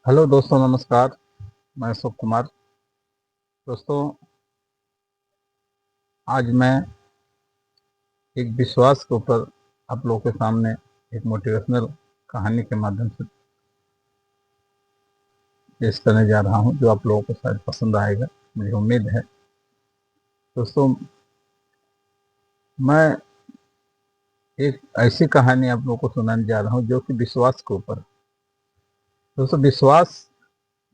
Hello दोस्तों, नमस्कार। मैं अशोक कुमार। दोस्तों, आज मैं एक विश्वास के ऊपर आप लोगों के सामने एक मोटिवेशनल कहानी के माध्यम से पेश करने जा रहा हूं, जो आप लोगों को शायद पसंद आएगा, मुझे उम्मीद है। दोस्तों, मैं एक ऐसी कहानी आप लोगों को सुनाने जा रहा हूं जो कि विश्वास के ऊपर है। दोस्तों, विश्वास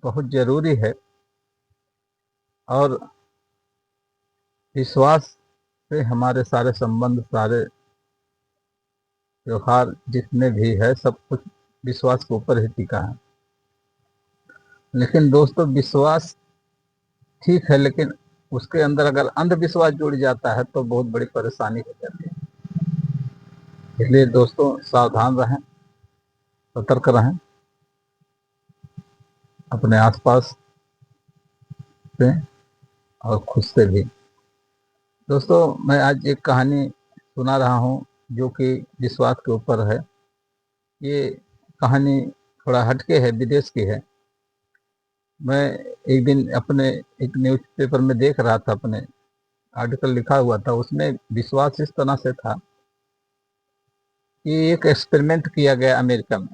बहुत जरूरी है और विश्वास से हमारे सारे संबंध, सारे व्यवहार जितने भी है, सब कुछ विश्वास के ऊपर ही टिका है। लेकिन दोस्तों, विश्वास ठीक है, लेकिन उसके अंदर अगर अंधविश्वास जुड़ जाता है तो बहुत बड़ी परेशानी हो जाती है। इसलिए दोस्तों, सावधान रहें, सतर्क रहें अपने आसपास से और खुद से भी। दोस्तों, मैं आज एक कहानी सुना रहा हूँ जो कि विश्वास के ऊपर है। ये कहानी थोड़ा हटके है, विदेश की है। मैं एक दिन अपने एक न्यूज़पेपर में देख रहा था, अपने आर्टिकल लिखा हुआ था, उसमें विश्वास इस तरह से था कि एक एक्सपेरिमेंट किया गया अमेरिका में,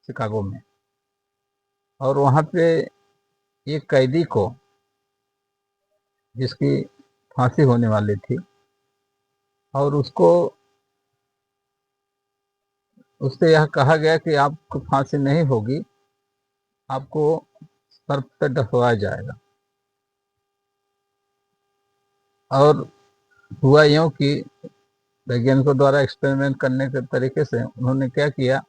शिकागो में। और वहाँ पे एक कैदी को, जिसकी फांसी होने वाली थी, और उससे यह कहा गया कि आपको फांसी नहीं होगी, आपको सर्प से डसवाया जाएगा। और हुआ यूं कि वैज्ञानिकों द्वारा एक्सपेरिमेंट करने के तरीके से उन्होंने क्या किया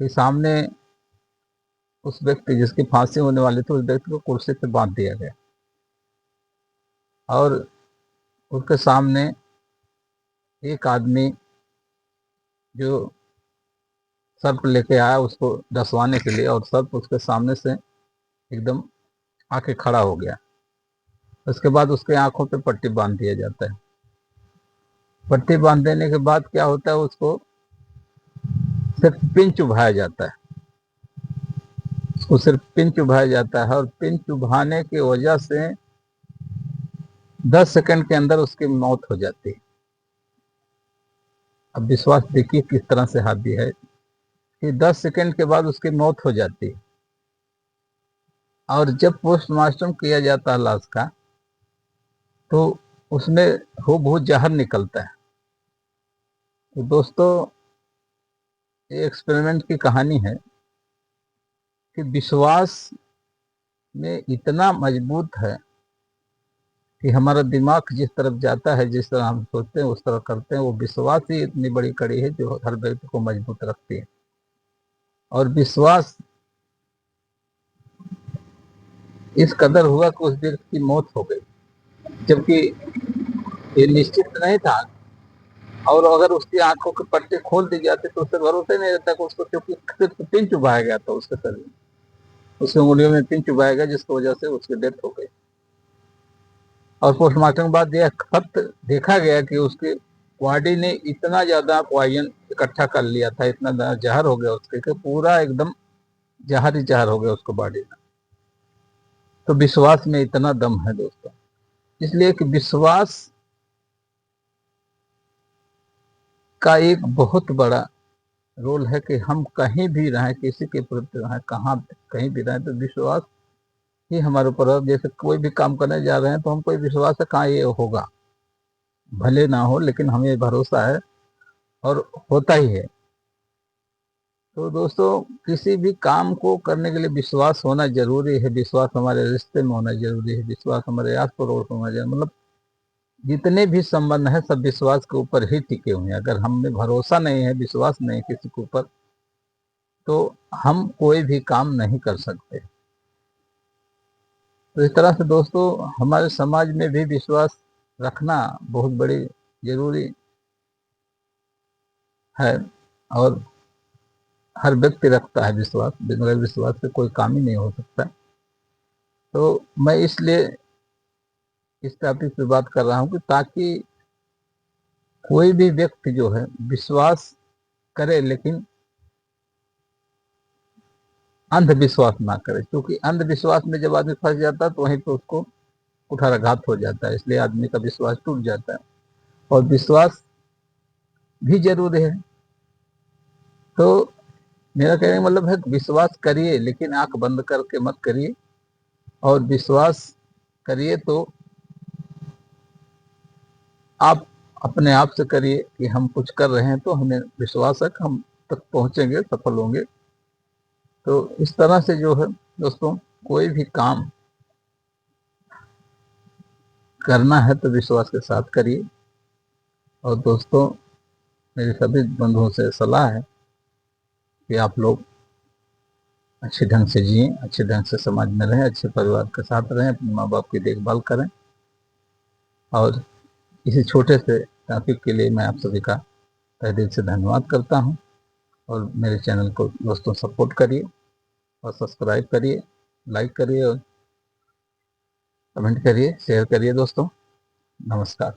कि सामने उस व्यक्ति जिसकी फांसी होने वाली थी, उस व्यक्ति को कुर्सी पे बांध दिया गया और उसके सामने एक आदमी जो सर्प लेके आया उसको डसवाने के लिए, और सर्प उसके सामने से एकदम आके खड़ा हो गया। उसके बाद उसके आंखों पे पट्टी बांध दिया जाता है। पट्टी बांध देने के बाद क्या होता है, उसको सिर्फ पिन चुभाया जाता है। उसको सिर्फ पिन चुभाया जाता है और पिन चुभाने की वजह से 10 सेकंड के अंदर उसकी मौत हो जाती है। अब विश्वास देखिए किस तरह से हावी है कि 10 सेकंड के बाद उसकी मौत हो जाती है। और जब पोस्टमार्टम किया जाता है लाश का, तो उसमें हो बहुत जहर निकलता है। तो दोस्तों, ये एक्सपेरिमेंट की कहानी है कि विश्वास में इतना मजबूत है कि हमारा दिमाग जिस तरफ जाता है, जिस तरह हम सोचते हैं उस तरह करते हैं। वो विश्वास ही इतनी बड़ी कड़ी है जो हर व्यक्ति को मजबूत रखती है। और विश्वास इस कदर हुआ कि उस व्यक्ति की मौत हो गई, जबकि ये निश्चित नहीं था। और अगर उसकी आंखों के पट्टे खोल दी जाते तो उसे भरोसा ही नहीं रहता कि उसको, क्योंकि सिर्फ पिन चुभाया गया था उसके शरीर में, उसकी उंगलियों में पिन चुभाया गया, जिसकी वजह से उसकी डेथ हो गई। और पोस्टमार्टम के बाद यह खत देखा गया कि उसकी बॉडी ने इतना ज्यादा पॉइजन इकट्ठा कर लिया था, इतना ज्यादा जहर हो गया उसके कि पूरा एकदम जहर ही जहर हो गया उसको बॉडी में। तो विश्वास में इतना दम है दोस्तों। इसलिए कि विश्वास का एक बहुत बड़ा रोल है कि हम कहीं भी रहें, किसी के प्रति रहें, कहाँ कहीं भी रहें, तो विश्वास ही हमारे ऊपर है। जैसे कोई भी काम करने जा रहे हैं तो हमको विश्वास है कहाँ ये होगा, भले ना हो, लेकिन हमें भरोसा है और होता ही है। तो दोस्तों, किसी भी काम को करने के लिए विश्वास होना जरूरी है। विश्वास हमारे रिश्ते में होना जरूरी है, विश्वास हमारे आस पड़ोस में होना जरूरी, मतलब जितने भी संबंध है सब विश्वास के ऊपर ही टिके हुए हैं। अगर हमें भरोसा नहीं है, विश्वास नहीं है किसी के ऊपर, तो हम कोई भी काम नहीं कर सकते। तो इस तरह से दोस्तों, हमारे समाज में भी विश्वास रखना बहुत बड़ी जरूरी है। और हर व्यक्ति रखता है विश्वास, बगैर विश्वास से कोई काम ही नहीं हो सकता। तो मैं इसलिए इस टॉपिक पे बात कर रहा हूँ कि ताकि कोई भी व्यक्ति जो है विश्वास करे, लेकिन अंधविश्वास ना करें, क्योंकि अंधविश्वास में जब आदमी फंस जाता है तो वहीं पर उसको कुठाराघात हो जाता है। इसलिए आदमी का विश्वास टूट जाता है, और विश्वास भी जरूरी है। तो मेरा कहने का मतलब है विश्वास करिए, लेकिन आंख बंद करके मत करिए, और विश्वास करिए तो आप अपने आप से करिए कि हम कुछ कर रहे हैं तो हमें विश्वास है कि हम तक पहुंचेंगे, सफल होंगे। तो इस तरह से जो है दोस्तों, कोई भी काम करना है तो विश्वास के साथ करिए। और दोस्तों, मेरे सभी बंधुओं से सलाह है कि आप लोग अच्छे ढंग से जिए, अच्छे ढंग से समाज में रहें, अच्छे परिवार के साथ रहें, अपने माँ बाप की देखभाल करें। और इसी छोटे से टॉपिक के लिए मैं आप सभी का तहे दिल से धन्यवाद करता हूँ। और मेरे चैनल को दोस्तों सपोर्ट करिए, और सब्सक्राइब करिए, लाइक करिए, और कमेंट करिए, शेयर करिए दोस्तों। नमस्कार।